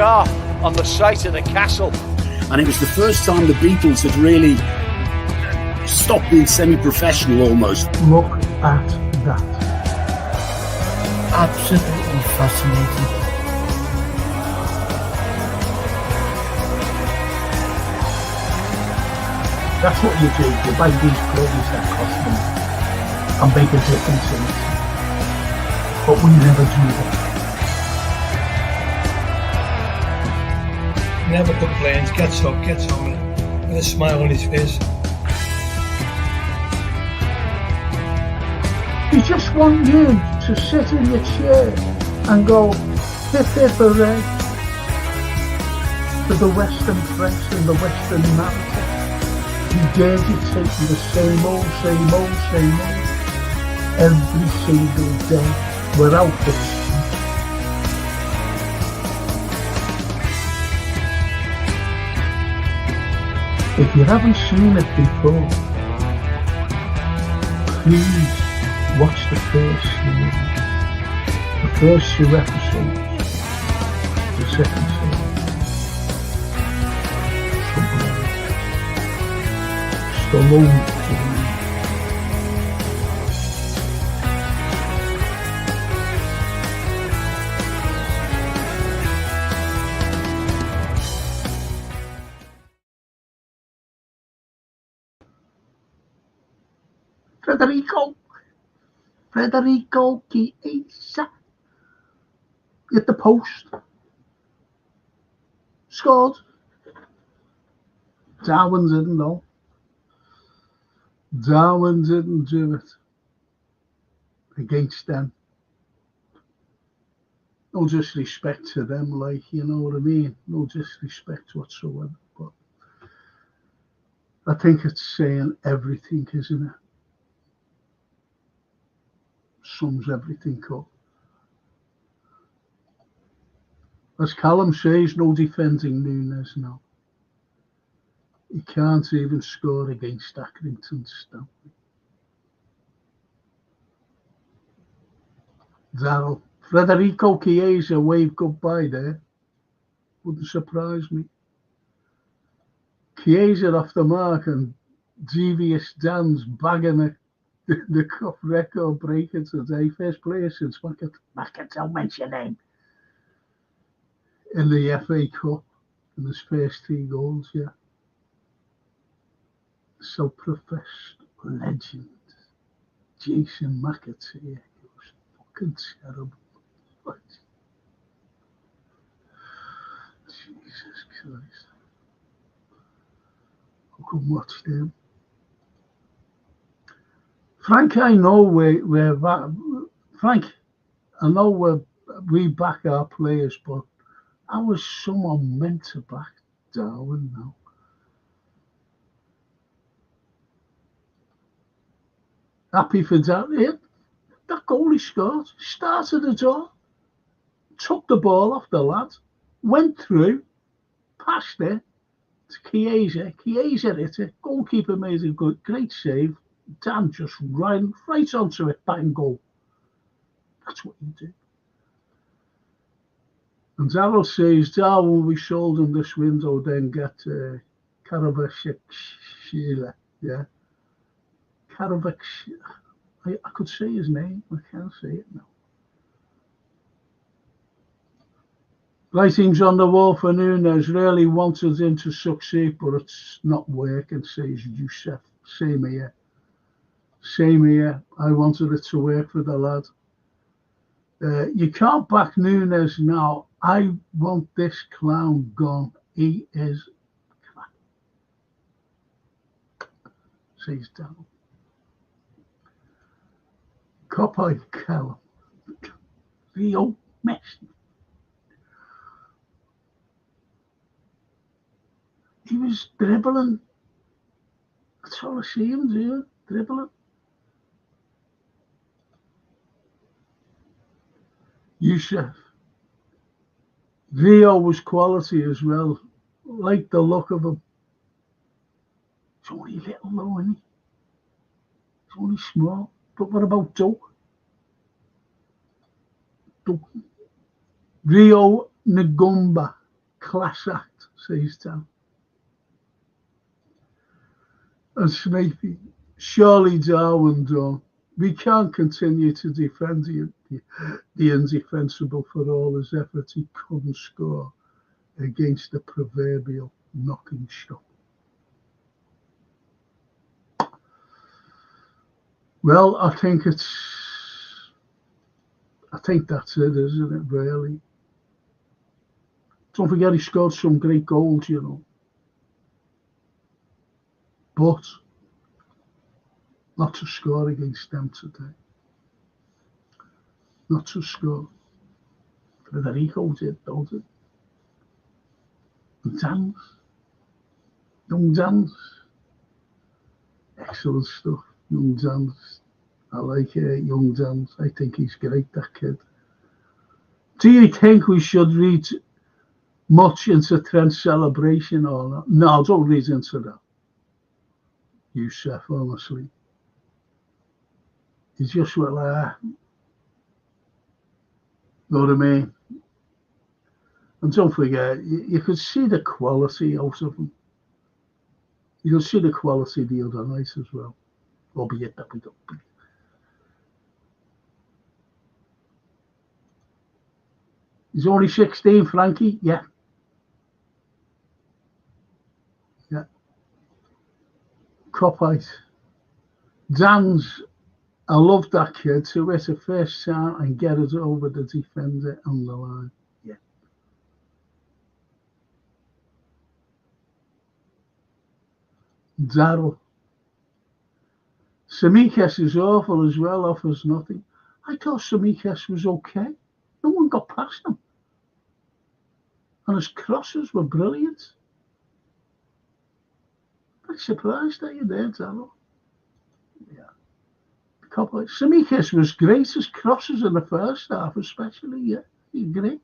are on the site of the castle. And it was the first time the Beatles had really stopped being semi-professional almost. Look at that. Absolutely fascinating. That's what you do. You buy these players that cost money and make a difference in it. But we never do that. Never complains, gets up, gets on with a smile on his face. We just want you to sit in your chair and go hip hip hooray to the Western press and the Western narrative. Regurgitating the same old every single day. We're out there. If you haven't seen it before, please watch the first series, the first 2 episodes, the second series. Stallone. Federico Chiesa at the post. Scored. Darwin didn't know. Darwin didn't do it against them. No disrespect to them, like, you know what I mean? No disrespect whatsoever. But I think it's saying everything, isn't it? Sums everything up. As Callum says, no defending Nunes now. He can't even score against Accrington Stanley. Darryl. Federico Chiesa waved goodbye there. Wouldn't surprise me. Chiesa off the mark and devious Dan's bagging the cup record breaker today. First player since Mackett, don't mention him. In the FA Cup in his first 3 goals, yeah. Self-professed legend Jason McAteer. He was fucking terrible. Jesus Christ. I couldn't watch them. Frank, I know Frank, I know we back our players, but I was someone meant to back Darwin now. Happy for that. That goal he scored, started the door, took the ball off the lad, went through, passed it to Chiesa. Chiesa hit it. Goalkeeper made a great save. Dan just ran right onto it, bang goal. That's what you do. And Darryl says, Darwin will be sold in this window, then get Carlyle. Yeah. Carlyle. I could say his name, I can't say it now. Writing's on the wall for Nunes. Really wanted him to succeed, but it's not working, says Youssef. Same here. Same here. I wanted it to work for the lad. You can't back Nunes now. I want this clown gone. He is crap. Says Darryl. Copy Callum. Real mess. He was dribbling. That's all I see him do, dribbling. Youssef. Rio was quality as well. Like the look of him. He's only little though, isn't he? He's only small. But what about Doak? Rio Ngumba. Class act, says Dan. And Smithy, surely Darwin done. We can't continue to defend the indefensible for all his efforts. He couldn't score against the proverbial knocking stop. Well, I think that's it, isn't it, really? Don't forget he scored some great goals, you know. But not to score against them today. Not to score. Federico did, don't it? And young Dan's. Excellent stuff, young Dan's. I like young Dan's. I think he's great, that kid. Do you think we should read much into Trent's celebration or not? No, don't read into that. Youssef, honestly. He's just went like that. Know what I mean? And don't forget, you could see the quality out of him. You could see the quality the other night as well. Albeit that we don't. He's only 16, Frankie. Yeah. Yeah. Copite. Dan's, I love that kid to hit the first time and get it over the defender on the line. Yeah. Daryl. Semikas is awful as well, offers nothing. I thought Semikas was okay. No one got past him. And his crosses were brilliant. I'm surprised that you're there, Daryl. Yeah. Semikas was great. His crosses in the first half, especially. Yeah, he's great.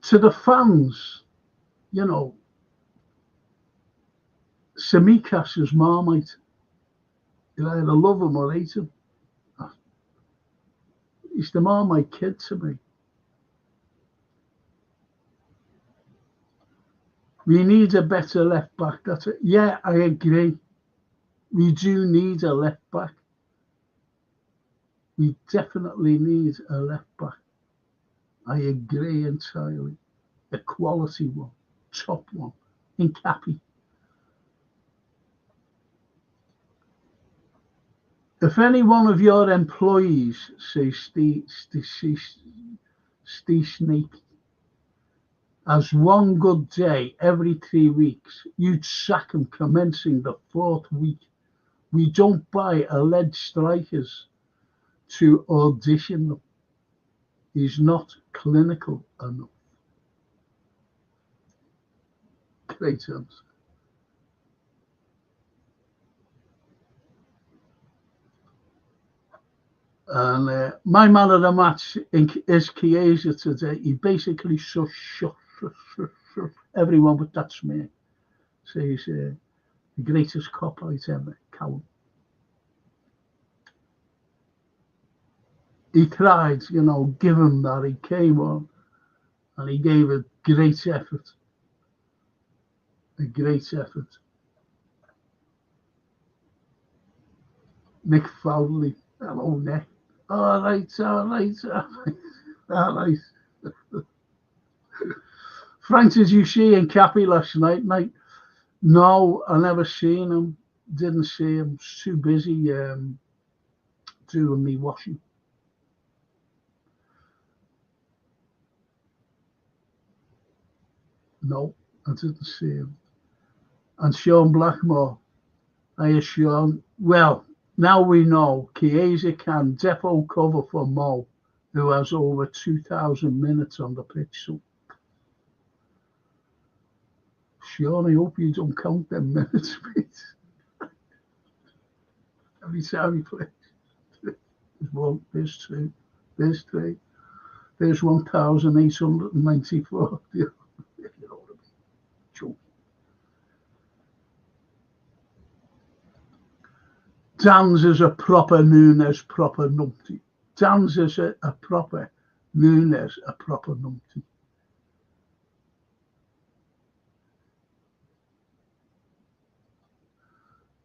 To the fans, you know, Semikas is Marmite. You either love him or hate him. He's the Marmite kid to me. We need a better left back. That's it. Yeah, I agree. We do need a left back. We definitely need a left back. I agree entirely. A quality one, top one, in Cappy. If any one of your employees, say Steve Snake, has one good day every 3 weeks, you'd sack him commencing the 4th week. We don't buy alleged strikers to audition them. He's not clinical enough. Great answer. And my man of the match is Chiesa today. He basically shut everyone, but that's me. So he's the greatest cop I've ever count. He tried, you know, give him that. He came on and he gave a great effort. A great effort. Nick Fowley. Hello, Nick. All right. Frank, did you see in Cappy last night? No, I never seen him. Didn't see him. Was too busy doing me washing. No, I didn't see him. And Sean Blackmore, I assure, well, now we know Chiesa can depot cover for Mo, who has over 2,000 minutes on the pitch. So, Sean, I hope you don't count them minutes, mate. Every time he plays. There's 1, there's 2, there's 3, there's 1,894. You know what I mean? Joke. Dan's is a proper Nunes, proper numpty. Dan's is a proper, Nunes a proper numpty.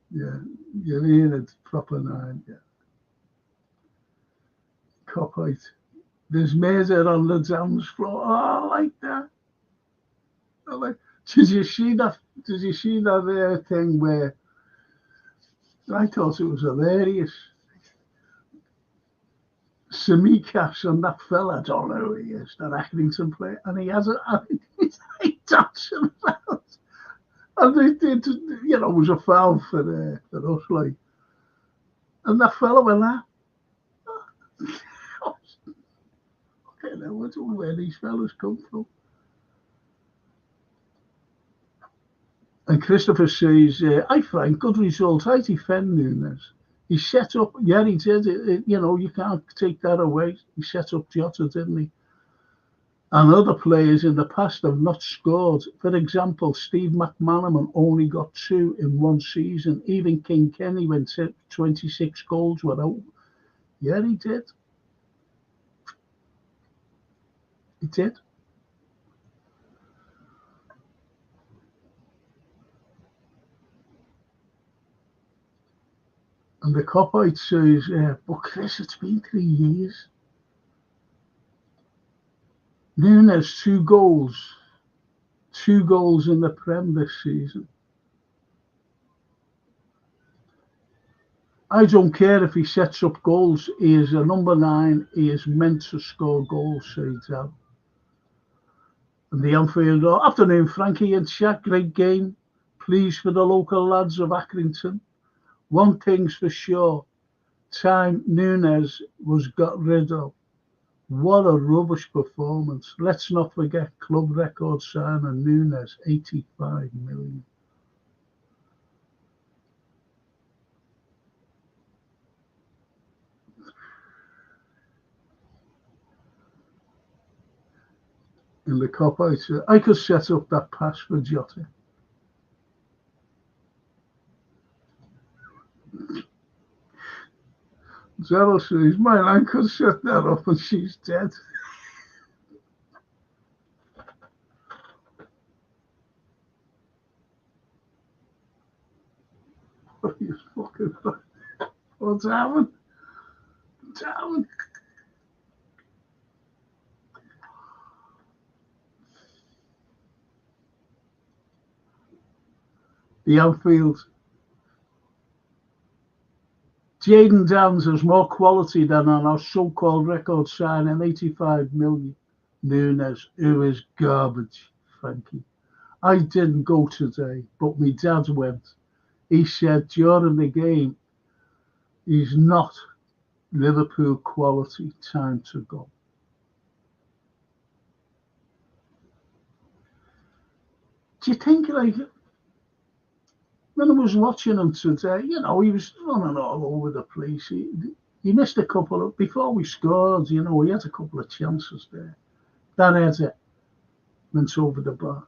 Yeah, you're in a proper 9, yeah. Copite. There's murder on the dance floor. Oh, I like that. Did you see that? Did you see that thing where I thought it was hilarious? Semikas and that fella, I don't know who he is, that Accrington player, and he has he's like dancing around. And it was a foul for us, like. And that fella went there. I don't know where these fellas come from. And Christopher says, "Hi Frank, good result. I defend Nunes. He set up, yeah, he did. You can't take that away. He set up Jota, didn't he? And other players in the past have not scored. For example, Steve McManaman only got 2 in one season. Even King Kenny went 26 goals without. Yeah, he did. He did. And the copite says, but Chris, it's been 3 years. Nunes 2 goals. 2 goals in the Prem this season. I don't care if he sets up goals. He is a number 9. He is meant to score goals, says Al. And the Anfield, afternoon, Frankie and Shaq, great game. Pleased for the local lads of Accrington. One thing's for sure, time Nunes was got rid of. What a rubbish performance. Let's not forget club record signer Nunes, 85 million. In the cop out, I could set up that pass for Jota. Zero says, my line could set that up and she's dead. What's happened? What's happened? The outfield. Jaden Downs has more quality than on our so-called record signing, 85 million. Nunes, who is garbage, Frankie. I didn't go today, but my dad went. He said during the game, he's not Liverpool quality, time to go. Do you think, like, when I was watching him today, he was running all over the place. He missed a couple of, before we scored, he had a couple of chances there. That header went over the bar.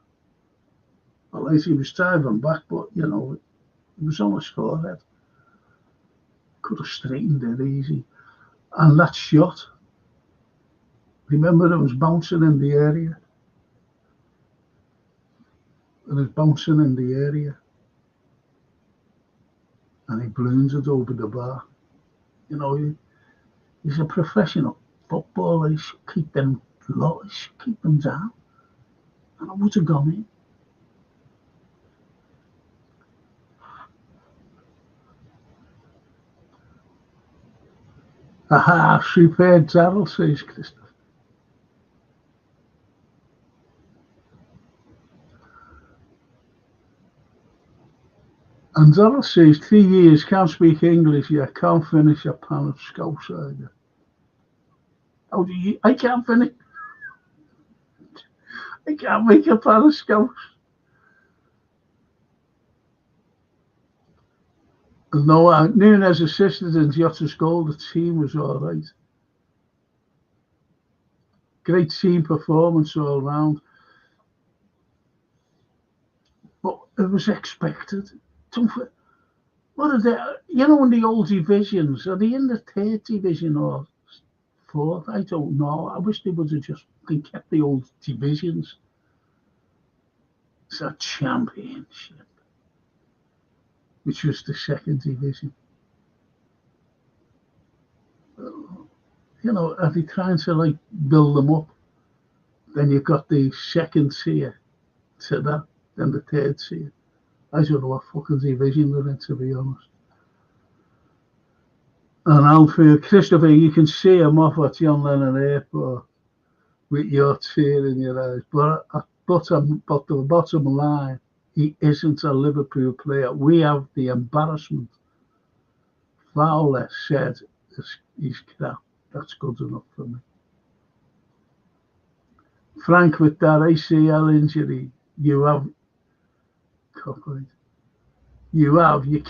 Well, at least he was driving back, but, it was on a scorehead. Could have straightened it easy. And that shot, remember it was bouncing in the area. It was bouncing in the area. And he balloons it over the bar. He's a professional footballer. He should keep them low. He should keep them down. And I would have gone in. Aha, superb Darrell, says Christopher. And Darrell says, 3 years, can't speak English yet, can't finish a pan of Scouse either. How do you? I can't finish. I can't make a pan of Scouse. No, Nunes assisted in Jota's goal. The team was all right. Great team performance all round. But it was expected. What are they? In the old divisions, are they in the 3rd division or fourth. I don't know. I wish they would have just kept the old divisions. It's a championship, which was the second division. You know, are they trying to like build them up? Then you've got the second tier to that, then the third tier. I don't know what fucking division they're in, to be honest. And Alfie, Christopher, you can see him off at John Lennon Airport with your tear in your eyes. But the bottom line, he isn't a Liverpool player. We have the embarrassment. Fowler said he's crap. That's good enough for me. Frank, with that ACL injury, you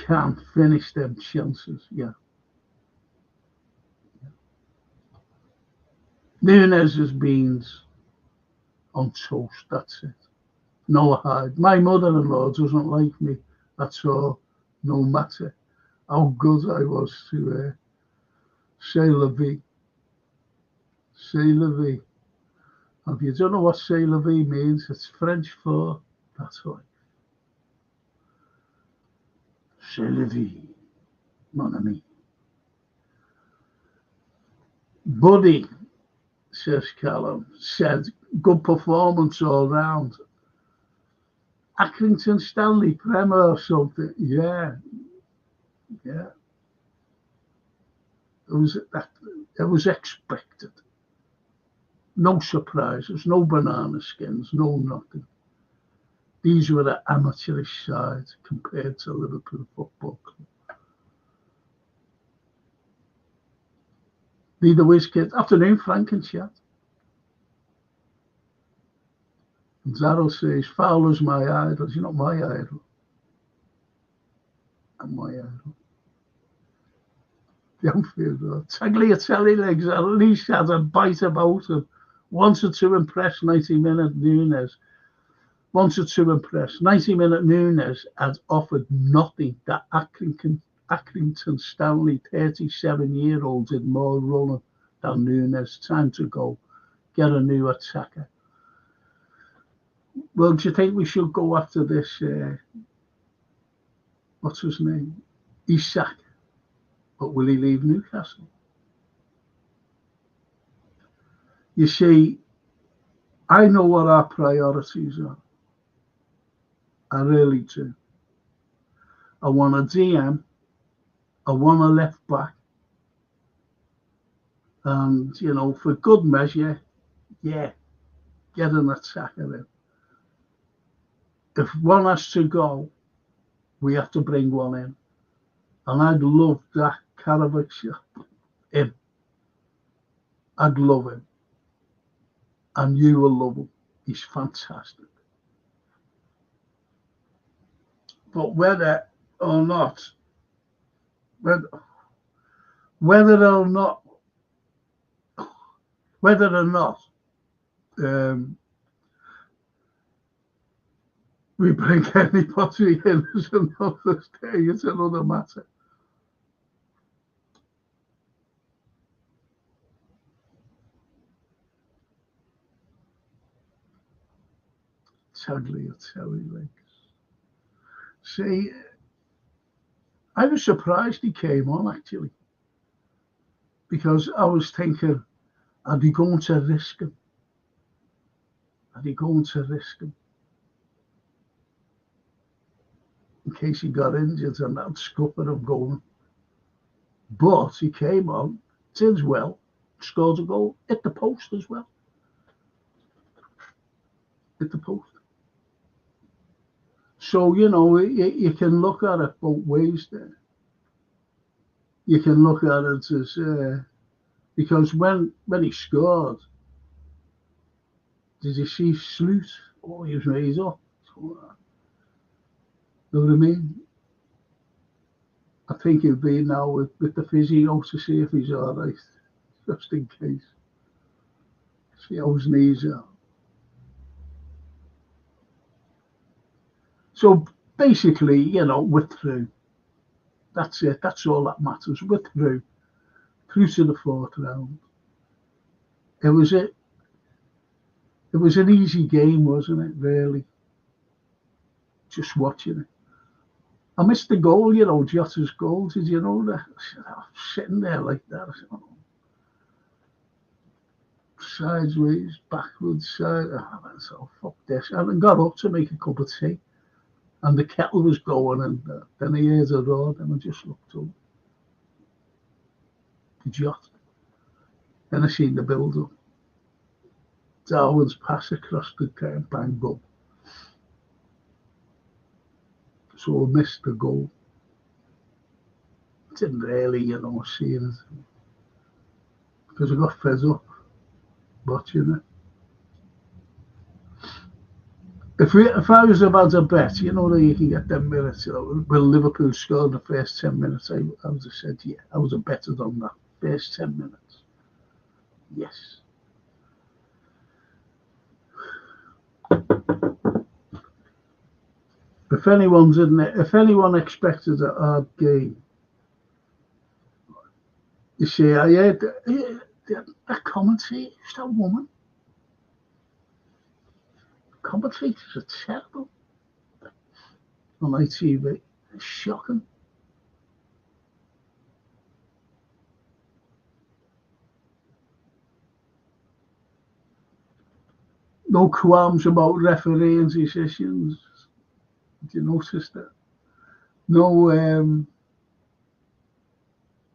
can't finish them chances. Yeah. Nunes has been on toast, that's it. No hide. My mother-in-law doesn't like me, that's all, no matter how good I was to say la vie. Say la vie. If you don't know what say la vie means, it's French for that's right. C'est la vie, mon ami. Buddy, says Callum, said, good performance all round. Accrington Stanley Premier or something. Yeah. It was expected. No surprises, no banana skins, no nothing. These were the amateurish side compared to Liverpool Football Club. Need the whiz kid. Afternoon, Frank and chat. And Zaro says, Fowler's my idol. You're not my idol. I'm my idol. Youngfield, Tagliatelle legs at least had a bite about him. Wanted to impress 90-minute Nunes. 90-minute Nunes had offered nothing. That Accrington Stanley 37-year-old did more running than Nunes. Time to go. Get a new attacker. Well, do you think we should go after this? What's his name? Isak. But will he leave Newcastle? You see, I know what our priorities are. I really do. I want a DM. I want a left back. And, you know, for good measure, yeah, get an attacker in. If one has to go, we have to bring one in. And I'd love that Karavic in. I'd love him. And you will love him. He's fantastic. But whether or not we bring anybody in is another day. It's another matter. Tagliatelle legs. See, I was surprised he came on actually, because I was thinking, are they going to risk him? In case he got injured and that'd scupper him going. But he came on, did well, scored a goal, hit the post as well. Hit the post. So, you know, you can look at it both ways there. You can look at it as, because when he scored, did you see Sloot? Oh, he was raised up. Know what I mean? I think he'll be now with the physio to see if he's all right, just in case. See how his knees are. So basically, you know, we're through. That's it. That's all that matters. We're through to the fourth round. It was it. It was an easy game, wasn't it? Really, just watching it. I missed the goal, Jota's goal. Did you know that? I was sitting there like that. I said, oh, sideways, backwards, side. I went, so fuck this. And I got up to make a cup of tea, and the kettle was going, and then I heard a roar, and I just looked up. The Jota. Then I seen the build-up. Darwin's pass across the bang goal. So I missed the goal. Didn't really, see it. Because I got fed up watching it. If I was about to bet, that you can get 10 minutes, will Liverpool score in the first 10 minutes? I would have said, yeah. I would have betted on that. First 10 minutes. Yes. If anyone expected a hard game, you see, I heard that commentator, that woman. Commentators are terrible on ITV. It's shocking. No qualms about refereeing decisions. Did you notice that? No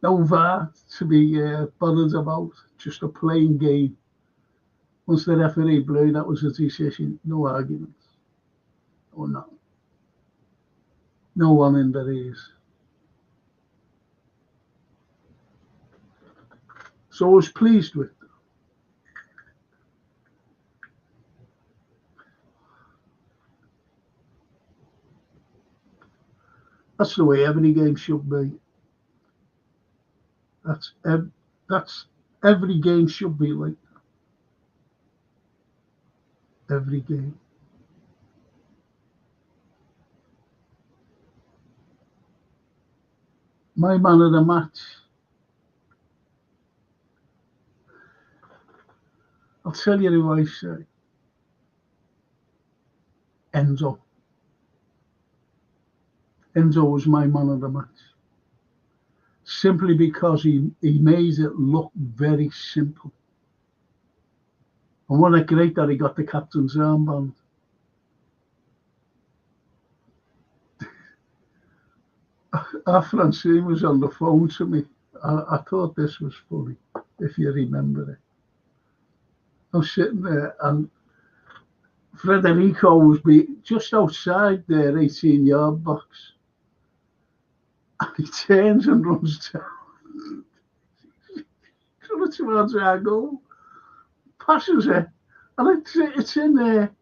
VAR to be bothered about. Just a plain game. Once the referee blew, that was a decision. No arguments. Or no. No one in their ears. So I was pleased with them. That's the way every game should be. That's every game should be like that. Every game. My man of the match. I'll tell you who I say. Enzo. Enzo was my man of the match. Simply because he made it look very simple. And wasn't it great that he got the captain's armband? Our Francine was on the phone to me. I thought this was funny, if you remember it. I was sitting there and Federico was just outside their 18-yard box. And he turns and runs down. Towards our goal. Passes it. And it's in there.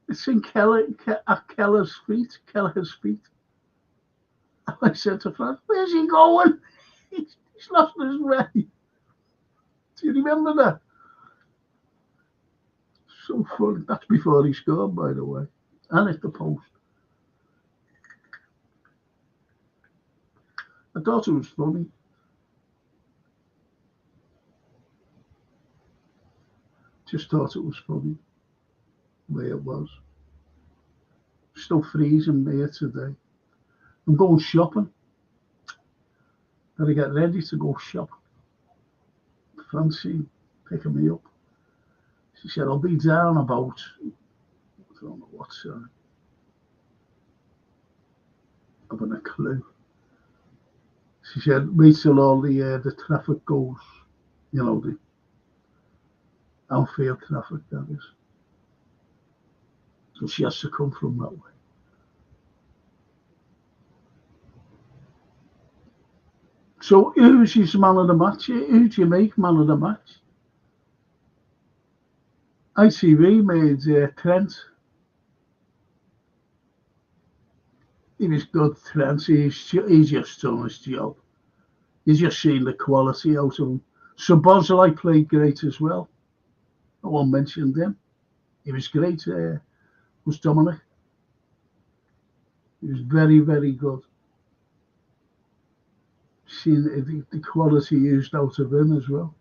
It's in Keller's feet. And I said to Frank, where's he going? He's lost his way. Do you remember that? So funny. That's before he scored, by the way. And at the post. I thought it was funny. Just thought it was funny. The way it was. Still freezing here today. I'm going shopping. Gotta get ready to go shopping. Francine picking me up. She said, I'll be down about, I don't know what time. I haven't a clue. She said, wait till all the traffic goes, the Anfield traffic, that is. So she has to come from that way. So who's his man of the match? Who do you make man of the match? ITV made Trent. He was good, Trent. He's just done his job. You've just seen the quality out of him. So Bosley played great as well. No one mentioned him. He was great. Was Dominic. He was very, very good. Seen the quality used out of him as well.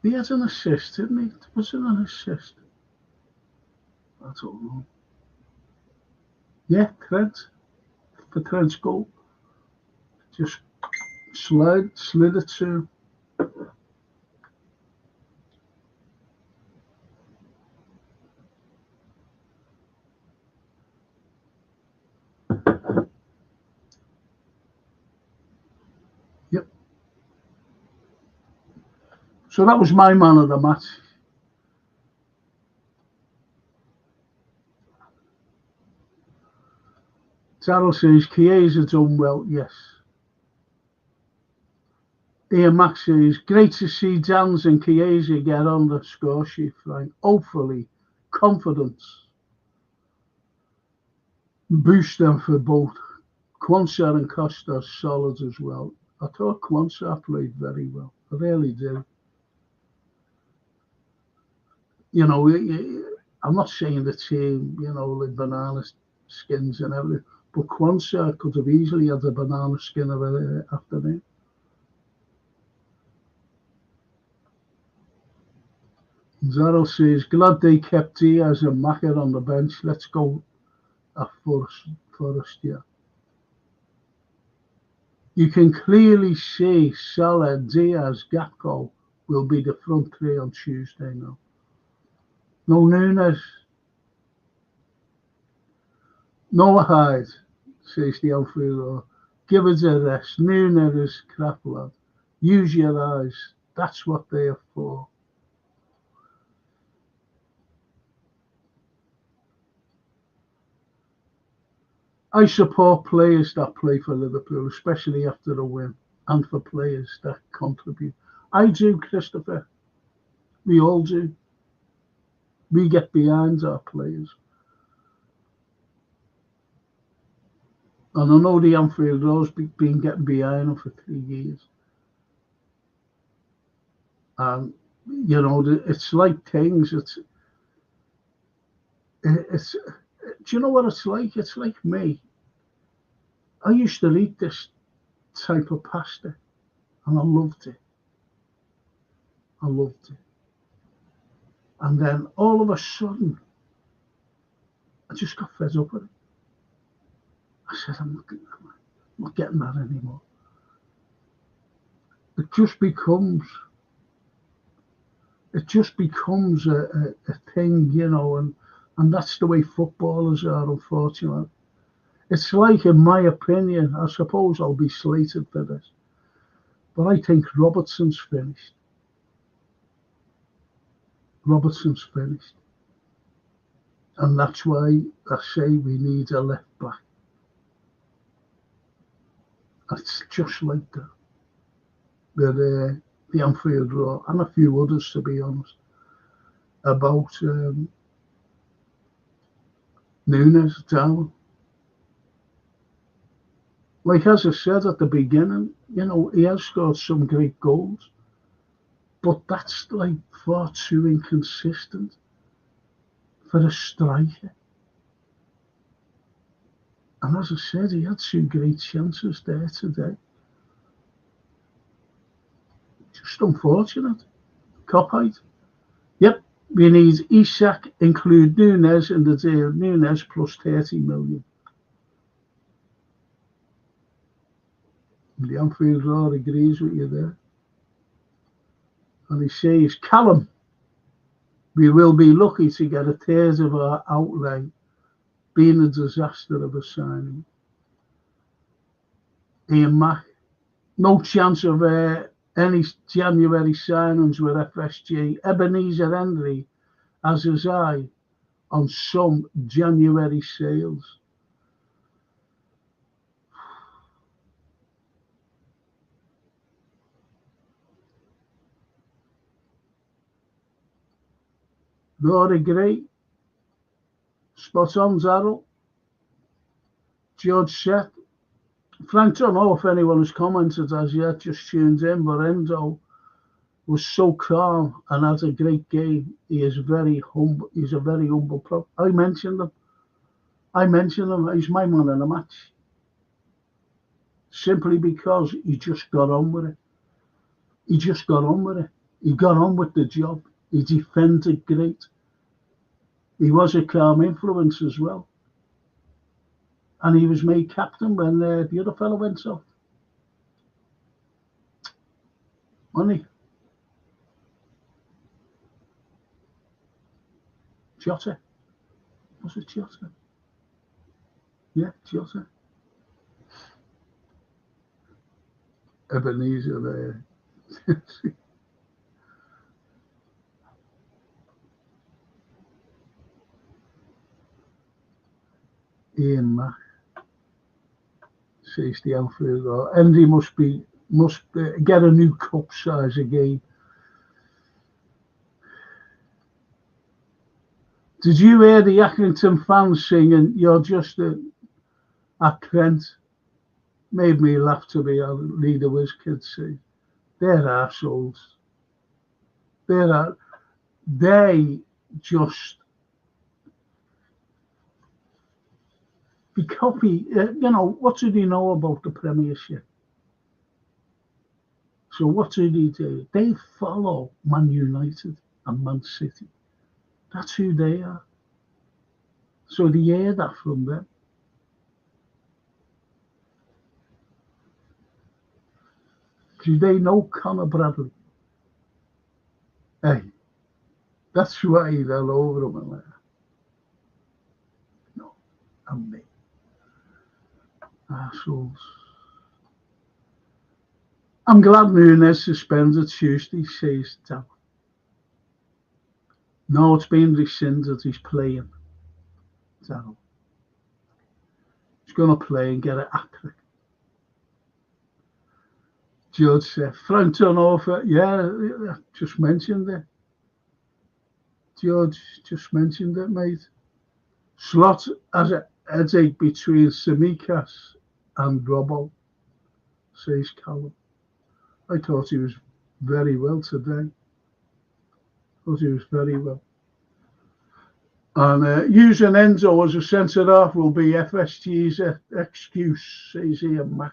He had an assist, didn't he? Was it an assist? I don't know. Yeah, Trent. For Trent's goal. Just slid it to. Yep. So that was my man of the match. Darryl says, Chiesa done well, yes. Ian Max says, great to see Dans and Chiesa get on the score sheet, Frank. Hopefully, confidence. Boost them for both. Quansah and Costa solid as well. I thought Quansah played very well. I really did. You know, I'm not saying the team, you know, like banana skins and everything, but Quansah could have easily had a banana skin of an afternoon. Zaro says, glad they kept Diaz and Macker on the bench. Let's go at Forest, yeah. You can clearly see Salah, Diaz, Gakpo will be the front three on Tuesday now. No Nunes. No Hyde, says the outfielder. Give us a rest. Nunes is crap, lad. Use your eyes. That's what they are for. I support players that play for Liverpool, especially after a win, and for players that contribute. I do, Christopher. We all do. We get behind our players. And I know the Anfield Road's been getting behind them for 3 years. And, you know, it's like things. It's. Do you know what it's like? It's like me. I used to eat this type of pasta, and I loved it. And then all of a sudden, I just got fed up with it. I said, I'm not getting that anymore. It just becomes a thing, you know, and that's the way footballers are, unfortunately. It's like, in my opinion, I suppose I'll be slated for this, but I think Robertson's finished. And that's why I say we need a left back. It's just like that. The Anfield Road, and a few others, to be honest, about Nunes down. Like, as I said at the beginning, you know, he has scored some great goals, but that's like far too inconsistent for a striker. And as I said, he had 2 great chances there today. Just unfortunate. Copite. Yep, we need Isak, include Nunes in the deal. Nunes plus 30 million. The Anfield Road agrees with you there. And he says, Callum, we will be lucky to get a third of our outlay, being a disaster of a signing. Ian Mack, no chance of any January signings with FSG. Ebenezer Henry has his eye on some January sales. Rory Gray, spot on, Darryl. George Seth. Frank, don't know if anyone has commented as yet, just tuned in, but Endo was so calm and had a great game. He is very humble. He's a very humble pro. I mentioned him. He's my man in the match. Simply because he just got on with it. He got on with the job. He defended great. He was a calm influence as well. And he was made captain when the other fellow went off. Wasn't he? Jota. Was it Jota? Yeah, Jota. Ebenezer there. Ian Mack says the outfield. Andy must get a new cup size again. Did you hear the Accrington fans singing "You're Just a Trent"? Made me laugh to be a leader whiz kids say. They're arseholes. They just be copy. What do they know about the Premiership? So what do? They follow Man United and Man City. That's who they are. So they hear that from them. Do they know Conor Bradley? Hey, that's why they're over him and there. No, and me. Arseholes. I'm glad Nunes suspended Tuesday, says Dan. No, it's been rescinded. He's playing. Dan. He's going to play and get it accurate. George said, Frank turnover. Yeah, just mentioned it. George just mentioned it, mate. Slot has a headache between Tsimikas and Robbo, says Callum. I thought he was very well today. Thought he was very well. And using Enzo as a centre-half will be FSG's excuse, says Ian Mack,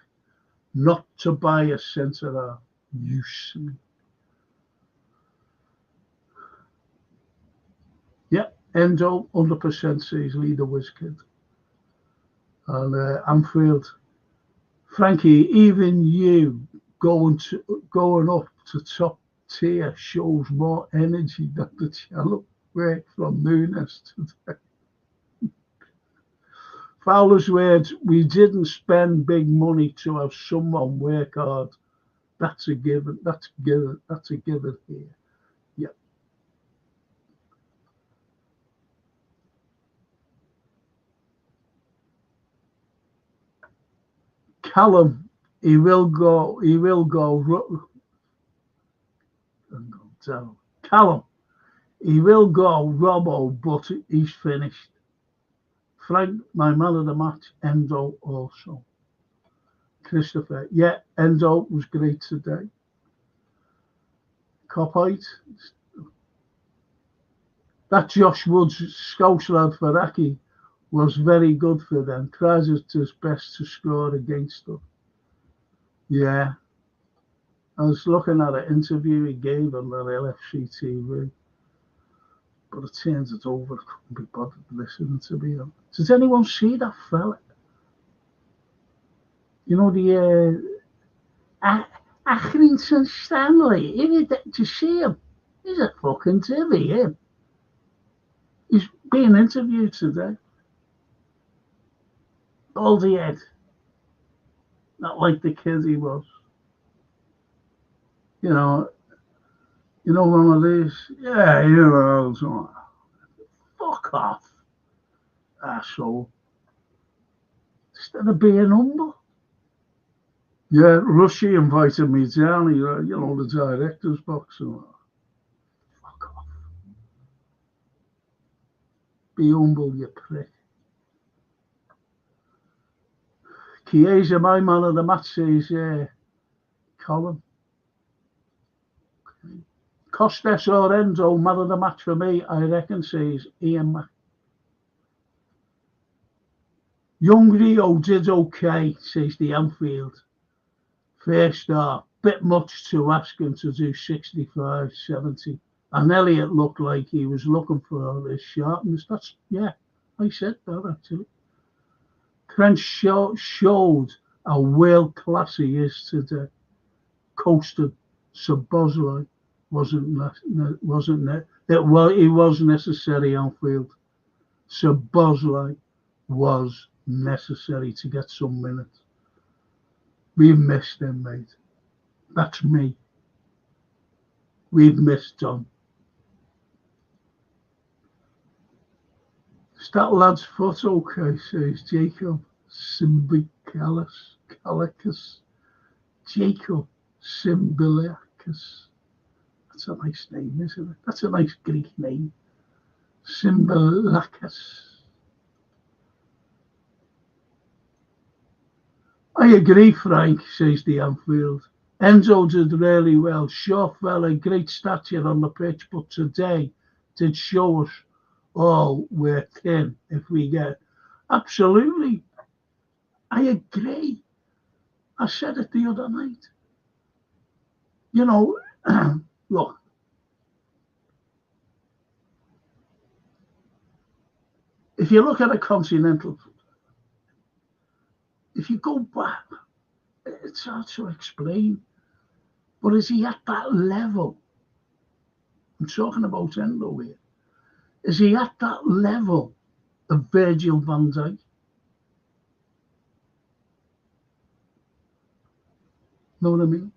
not to buy a centre-half. Use me. Yep, Enzo, 100% says leader Wizkid. And Anfield, Frankie, even you going up to top tier shows more energy than the channel work from Nunes today. Fowler's words, we didn't spend big money to have someone work hard. That's a given. That's a given. That's a given here. Yeah. Callum, he will go. Callum, he will go Robbo, but he's finished. Frank, my man of the match, Endo also. Christopher, yeah, Endo was great today. Copite, that Josh Woods Scouse lad for Aki was very good for them. Tries his best to score against them. Yeah. I was looking at an interview he gave on the LFC TV. But it turns it over. I couldn't be bothered listening to me. Does anyone see that fella? You know, the Accrington Stanley. Do you see him? He's a fucking divvy, him. He's being interviewed today. All the head. Not like the kid he was. You know, one of these, yeah, so, fuck off, asshole. Instead of being humble. Yeah, Rushy invited me down, the director's box and all. Fuck off. Be humble, you prick. Chiesa, my man of the match, says, Colin. Costes or Enzo, man of the match for me, I reckon, says Ian Mack. Young Rio did okay, says the Anfield. First half, bit much to ask him to do 65, 70. And Elliot looked like he was looking for his sharpness. I said that actually. Trent showed how world class he is today. Coasted. So Bosley he was necessary on field. So Bosley was necessary to get some minutes. We missed him, mate. That's me. We've missed Tom. Is that lad's foot okay, says Jacob Simbicalis. Jacob Simbilicus. That's a nice name, isn't it? That's a nice Greek name. Simbilicus. I agree, Frank, says the Anfield. Enzo did really well. Short fella, great stature on the pitch, but today did show us all we're thin if we get. Absolutely. I agree. I said it the other night. You know, look. If you look at a continental, if you go back, it's hard to explain. But is he at that level? I'm talking about Endo here. Is he at that level of Virgil van Dijk? Know what I mean?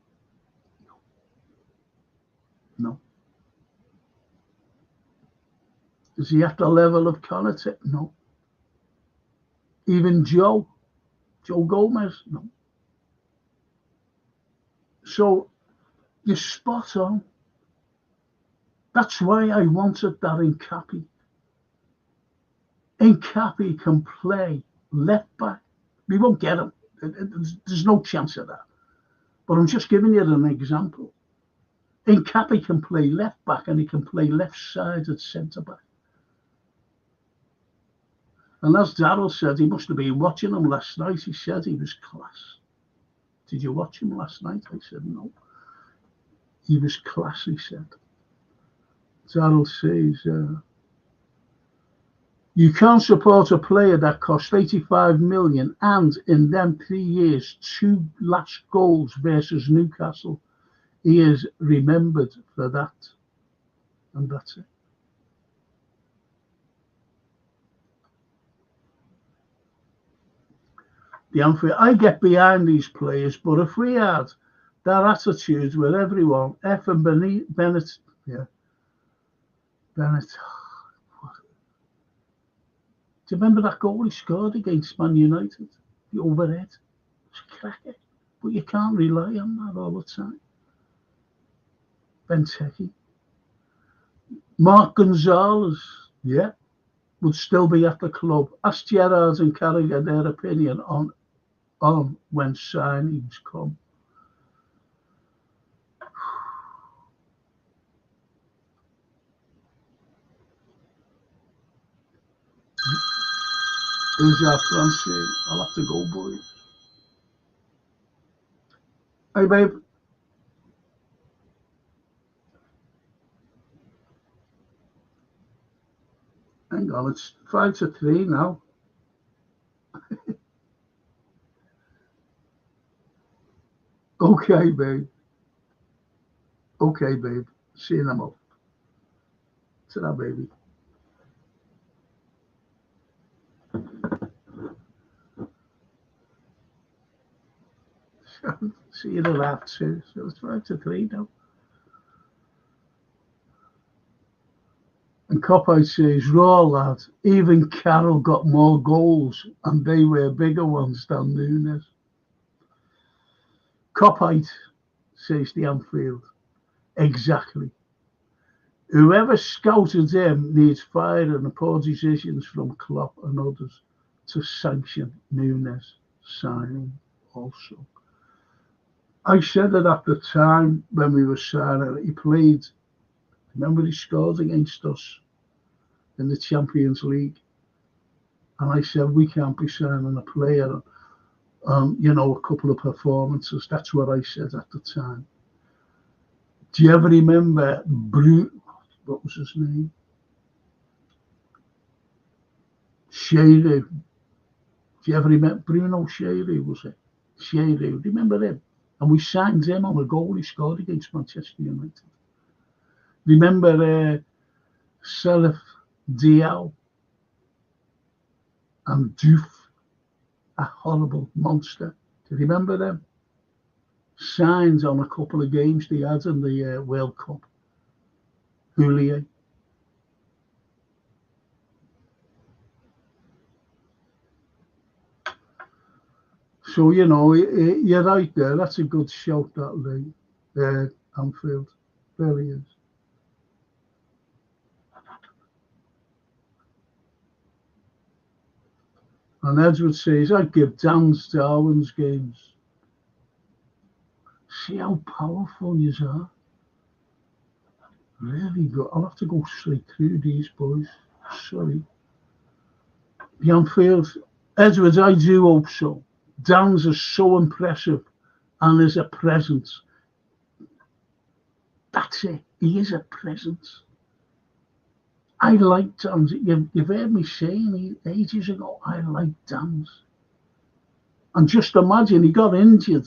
No. Is he at the level of Connaughton? No. Even Joe Gomez? No. So you're spot on. That's why I wanted that Nkapi. Nkapi can play left back. We won't get him. There's no chance of that. But I'm just giving you an example. Nkapi can play left back and he can play left-sided centre back. And as Darryl said, he must have been watching him last night. He said he was class. Did you watch him last night? I said no. He was class, he said. Darryl says, you can't support a player that cost 85 million and in them 3 years, 2 last goals versus Newcastle. He is remembered for that. And that's it. The Anfield, I get behind these players, but if we had that attitude with everyone, F and Bennett, yeah. Bennett. Do you remember that goal he scored against Man United? The overhead. It's cracking. But you can't rely on that all the time. Benteke. Mark Gonzalez, yeah, would still be at the club. Ask Gerrard and Carragher their opinion on when signings come. There's our Francine. I'll have to go, boys. Hey, babe. Hang on, it's 5-3 now. Okay, babe. Okay, babe. See you in a moment. Ta-ra, baby. See you in a lap, too. So it's 5-3 now. And Copite says, raw lad, even Carroll got more goals and they were bigger ones than Nunes. Copite, says the Anfield. Exactly. Whoever scouted him needs fire and poor decisions from Klopp and others to sanction Nunes signing also. I said it at the time when we were signing. He played. Remember he scored against us in the Champions League? And I said, we can't be signing a player You know, a couple of performances. That's what I said at the time. Do you ever remember what was his name? Shearer. Do you ever remember Bruno Shearer, was it? Shearer, remember him? And we signed him on a goal he scored against Manchester United. Remember Salif Diao and Diouf, a horrible monster. Do you remember them? Signed on a couple of games they had in the World Cup. Houllier. So, you know, you're right there. That's a good shout, that Lee. Anfield. There he is. And Edward says, I'd give Dan's Darwin's games. See how powerful you are. Really good. I'll have to go straight through these boys. Sorry. The Anfield. Edwards, I do hope so. Dan's is so impressive and is a presence. That's it. He is a presence. I like Dan's. You've heard me saying ages ago, I like Dan's. And just imagine he got injured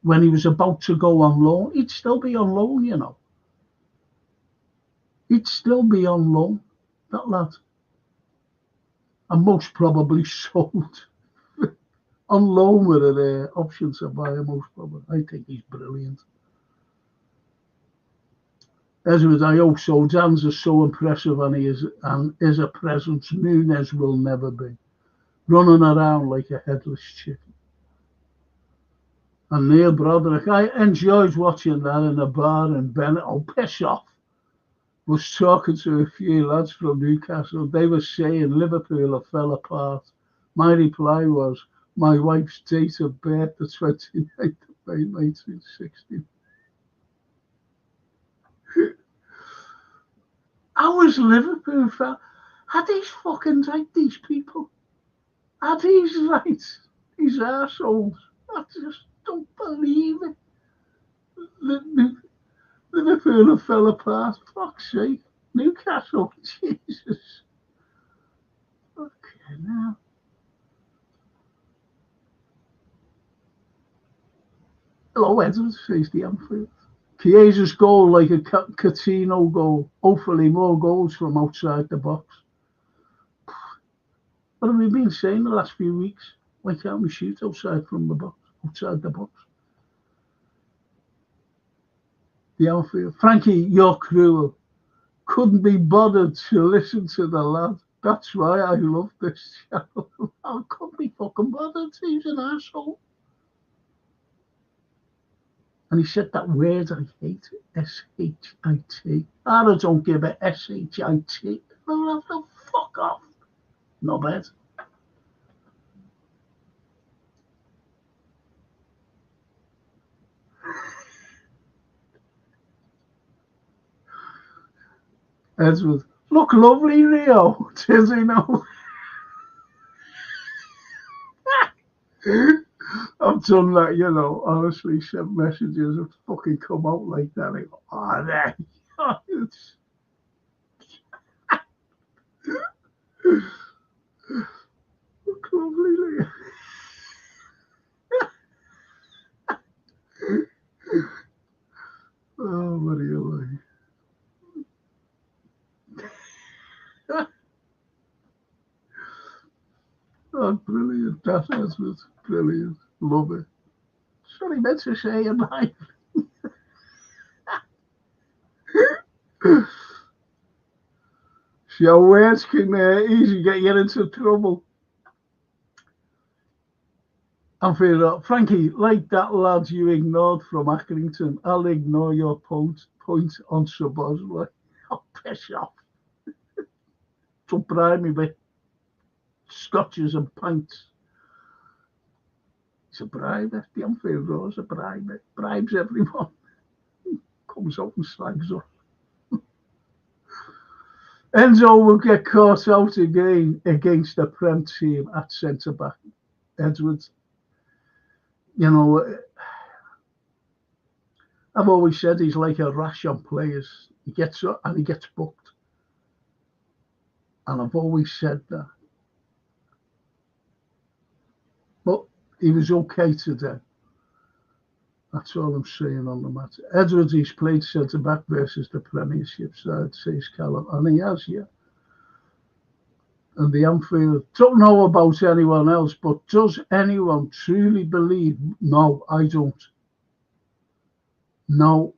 when he was about to go on loan. He'd still be on loan, you know. He'd still be on loan, that lad. And most probably sold on loan with an option to buy him, most probably. I think he's brilliant. Edwards, I hope so. Dan's is so impressive and he is a presence Nunes will never be. Running around like a headless chicken. And Neil Broderick, I enjoyed watching that in a bar in Bennett. Oh, piss off. Was talking to a few lads from Newcastle. They were saying Liverpool have fell apart. My reply was, my wife's date of birth, the 29th of May, 1960. I was Liverpool fan. Are these fucking right, these people? Are these right? These arseholes. I just don't believe it. Liverpool have fell apart. Fuck's sake. Newcastle. Jesus. Okay, now. Hello, Edwards, face the Anfield. Chiesa's goal like a Coutinho goal. Hopefully more goals from outside the box. What have we been saying the last few weeks? Why can't we shoot outside the box? The Anfield. Frankie, you're cruel. Couldn't be bothered to listen to the lad. That's why I love this channel. I couldn't be fucking bothered. He's an asshole. And he said that word I hate, S-H-I-T. I don't give it S-H-I-T. No, fuck off. No bad. Edward, look lovely, Rio. Does he know? I've done that, you know, honestly, sent messages have fucking come out like that. I go, oh, there. Look lovely, Rio. Oh, what are you like? Oh, brilliant. That was brilliant. Love it. Sorry, meant to say it, mate. See how words can easily get you into trouble. I'm feeling Frankie, like that lad you ignored from Accrington, I'll ignore your point on Sir Bosley. I'll piss off. Don't bribe me with scotches and pints. It's a bribe. The Anfield Road's a bribe. Bribes everyone. Comes out and slags up. Enzo will get caught out again against the Prem team at centre-back. Edwards. You know, I've always said he's like a rash on players. He gets up and he gets booked. And I've always said that. But he was okay today. That's all I'm saying on the matter. Edwards, he's played centre-back versus the Premiership side, says Callum. And he has, yeah. And the Anfield, don't know about anyone else, but does anyone truly believe? No, I don't. No.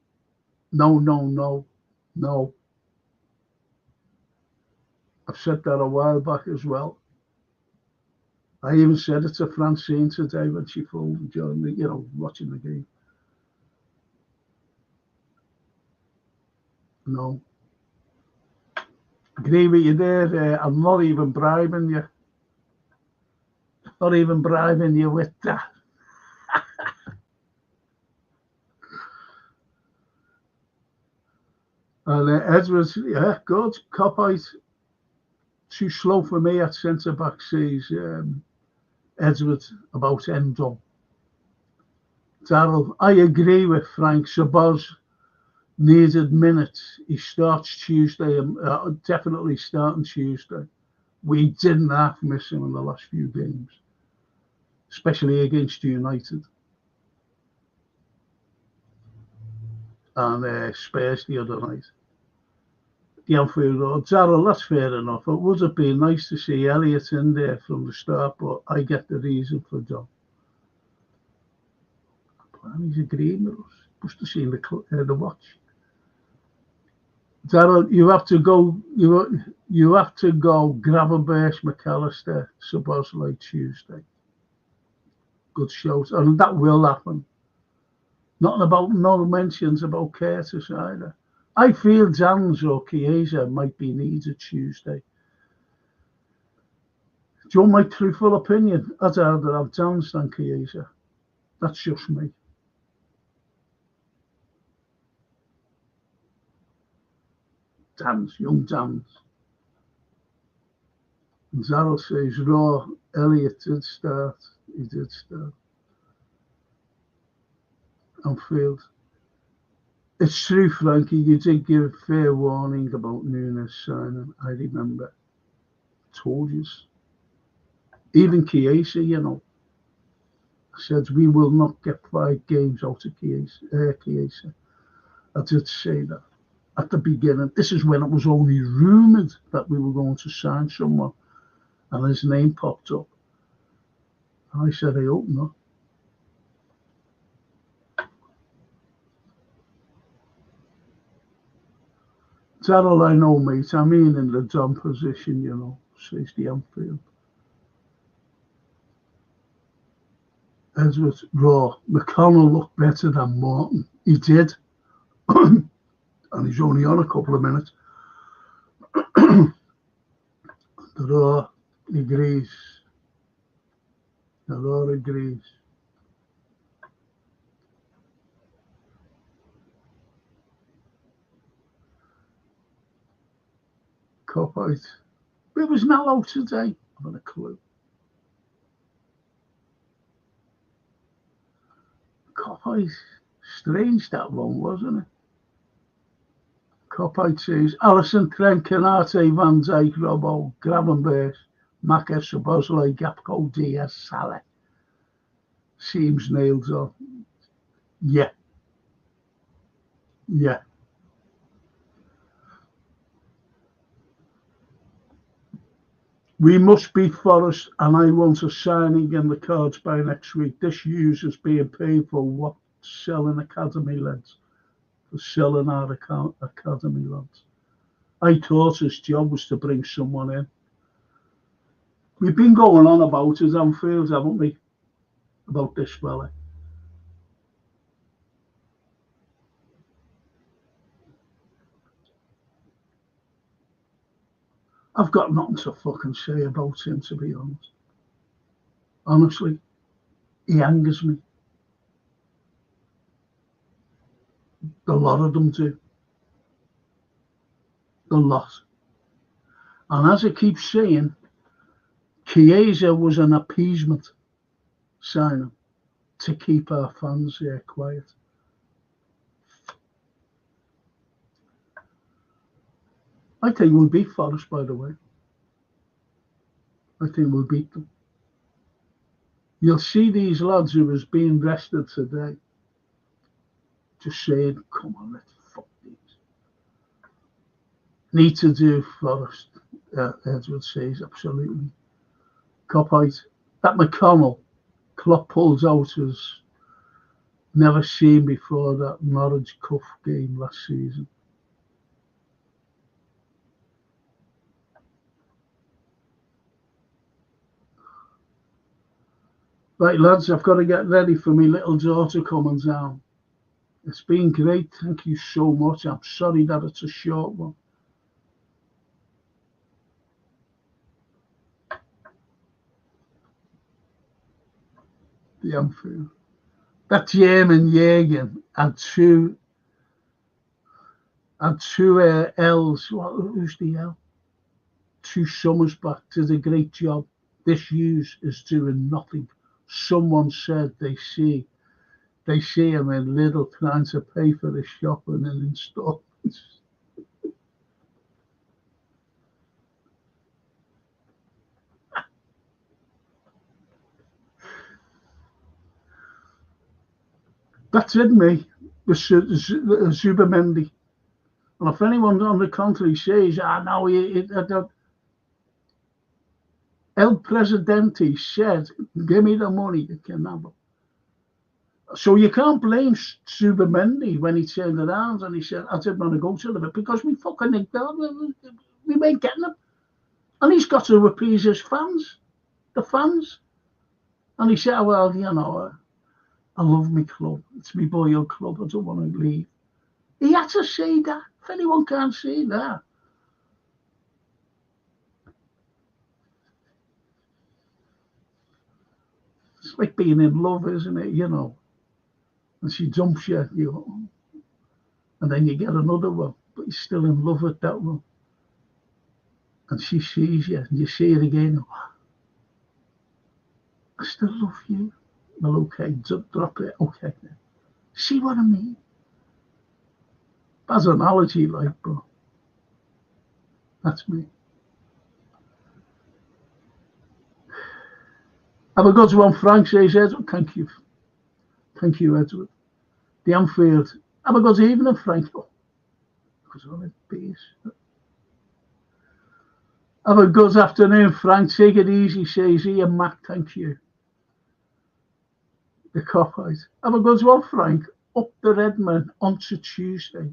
I've said that a while back as well. I even said it to Francine today when she phoned during the, watching the game. No. Agree with you there. I'm not even bribing you. Not even bribing you with that. And Edwards, yeah, good. Copite, too slow for me at centre back, says Edwards about Endo. Darryl, I agree with Frank. Sabaz needed minutes. He starts Tuesday, definitely starting Tuesday. We didn't have to miss him in the last few games, especially against United and Spurs the other night. The Anfield Road. Darryl, that's fair enough. It would have been nice to see Elliott in there from the start, but I get the reason for John. He's agreeing with us. Must have seen the watch. Darryl, you have to go. You have to go. Gravenberch, McAllister, Szoboszlai Tuesday. Good shows, and that will happen. No mentions about Curtis either. I feel Jans or Chiesa might be needed Tuesday. Do you want my truthful opinion? I'd rather have Jans than Chiesa. That's just me. Young Jans. And Darryl says, Raw, Elliott did start. He did start. Anfield. It's true, Frankie, you did give fair warning about Nunes signing. I remember. Told you. Even Chiesa, I said, we will not get 5 games out of Chiesa. I did say that at the beginning. This is when it was only rumoured that we were going to sign someone. And his name popped up. And I said, I hope not. Darryl, I know, mate. I mean, in the John position, says the Anfield. Edwards, Raw. McConnell looked better than Morton. He did. And he's only on a couple of minutes. The Raw agrees. The Raw agrees. Copite. It was Mallow today. I've got a clue. Copite. Strange that one, wasn't it? Copite says Alisson, Trent, Canate, Van Dijk, Robbo, Gravenberch, Maka, Szoboszlai, Gakpo, Diaz, Salah. Seems nailed on. Yeah. We must beat Forest, and I want a signing in the cards by next week. This user's being paid for what selling academy lads. For selling our academy lads. I thought his job was to bring someone in. We've been going on about his Anfield, haven't we? About this fella. I've got nothing to fucking say about him, to be honest. Honestly, he angers me. A lot of them do. A lot. And as I keep saying, Chiesa was an appeasement signing. to keep our fans here quiet. I think we'll beat Forest, by the way. I think we'll beat them. You'll see these lads who was being rested today just saying, come on, let's fuck these. Need to do Forest, Edward says, absolutely. Copite. That McConnell, Klopp pulls out as never seen before that Norwich Cup game last season. Right, lads, I've got to get ready for my little daughter coming down. It's been great. Thank you so much. I'm sorry that it's a short one. The Anfield. That German Jürgen had two L's. Who's the L? 2 summers back. Did a great job. This Hughes is doing nothing. Someone said they see him in Lidl trying to pay for his shopping and installments. That's it, me, with Zubamendi. And if anyone on the contrary says, no, El Presidente said, give me the money, you can have it. So you can't blame Zubamendi when he turned around and he said, I didn't want to go to them because we fucking nicked out. We weren't getting them. And he's got to appease his fans, the fans. And he said, well, you know, I love my club. It's my boyhood club. I don't want to leave. He had to say that. If anyone can't say that. It's like being in love, isn't it? You know. And she dumps you, and then you get another one, but you're still in love with that one. And she sees you, and you see it again. I still love you. Well, okay, drop it. Okay, then. See what I mean? That's an analogy, like, bro. That's me. Have a good one, Frank, says Edward. Thank you. Thank you, Edward. The Anfield. Have a good evening, Frank. Because I'm in peace. Have a good afternoon, Frank. Take it easy, says Ian Mac. Thank you. The cop-out. Have a good one, Frank. Up the Redman onto Tuesday.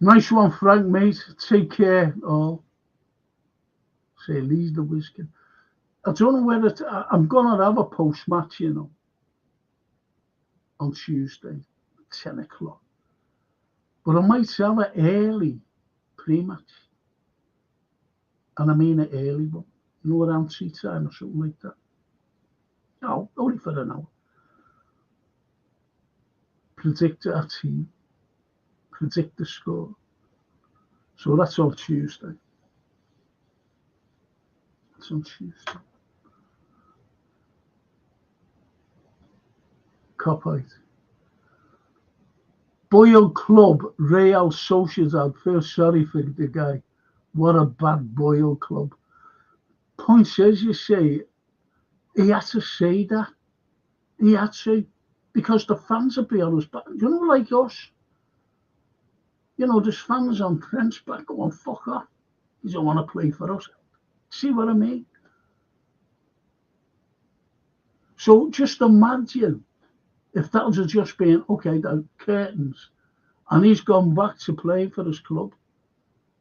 Nice one, Frank, mate. Take care, all. Say, leave the whiskey. I don't know whether I'm going to have a post-match, you know, on Tuesday, 10 o'clock. But I might have an early pre-match. And I mean an early one. You know, around tea time or something like that. No, only for an hour. Predict our team. Predict the score. So that's on Tuesday. That's on Tuesday. Cop-out. Boyle Club, Real Sociedad. Feel sorry for the guy. What a bad Boyle Club. Point says, you say, he had to say that. He had to. Because the fans will be on his back. You know, like us. You know, there's fans on Trent's back going, fuck off. You don't want to play for us. See what I mean? So just imagine if that was just being, okay, the curtains, and he's gone back to play for his club,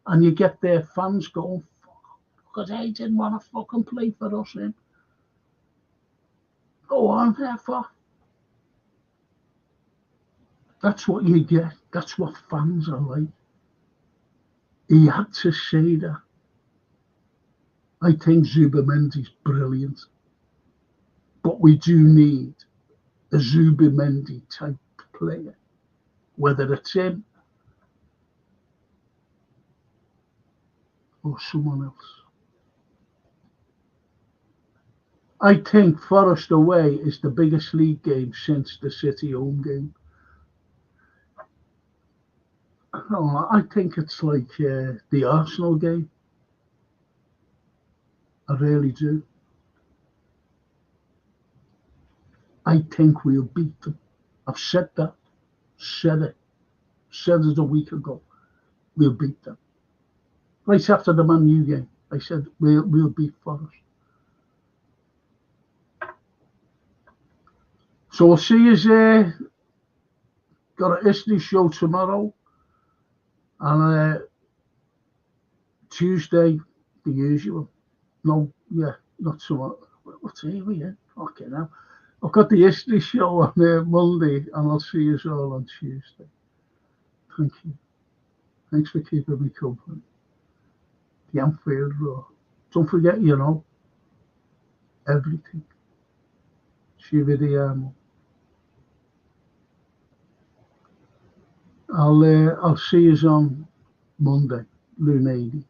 and you get their fans going, fuck, because they didn't want to fucking play for us, in. Go on, therefore. That's what you get. That's what fans are like. He had to say that. I think Zubamendi's brilliant. But we do need a Zubamendi type player. Whether it's him or someone else. I think Forest away is the biggest league game since the City home game. Oh, I think it's like the Arsenal game. I really do. I think we'll beat them. I've said that. Said it a week ago. We'll beat them. Right after the Man U game, I said we'll beat Forest. So we'll see you. Got a history show tomorrow, and Tuesday the usual. No, yeah, not tomorrow. What's here we in? Okay, now I've got the history show on Monday, and I'll see you all on Tuesday. Thank you. Thanks for keeping me company. The Anfield Roar. Don't forget, everything. Ci vediamo. I'll see you on Monday, lunedì.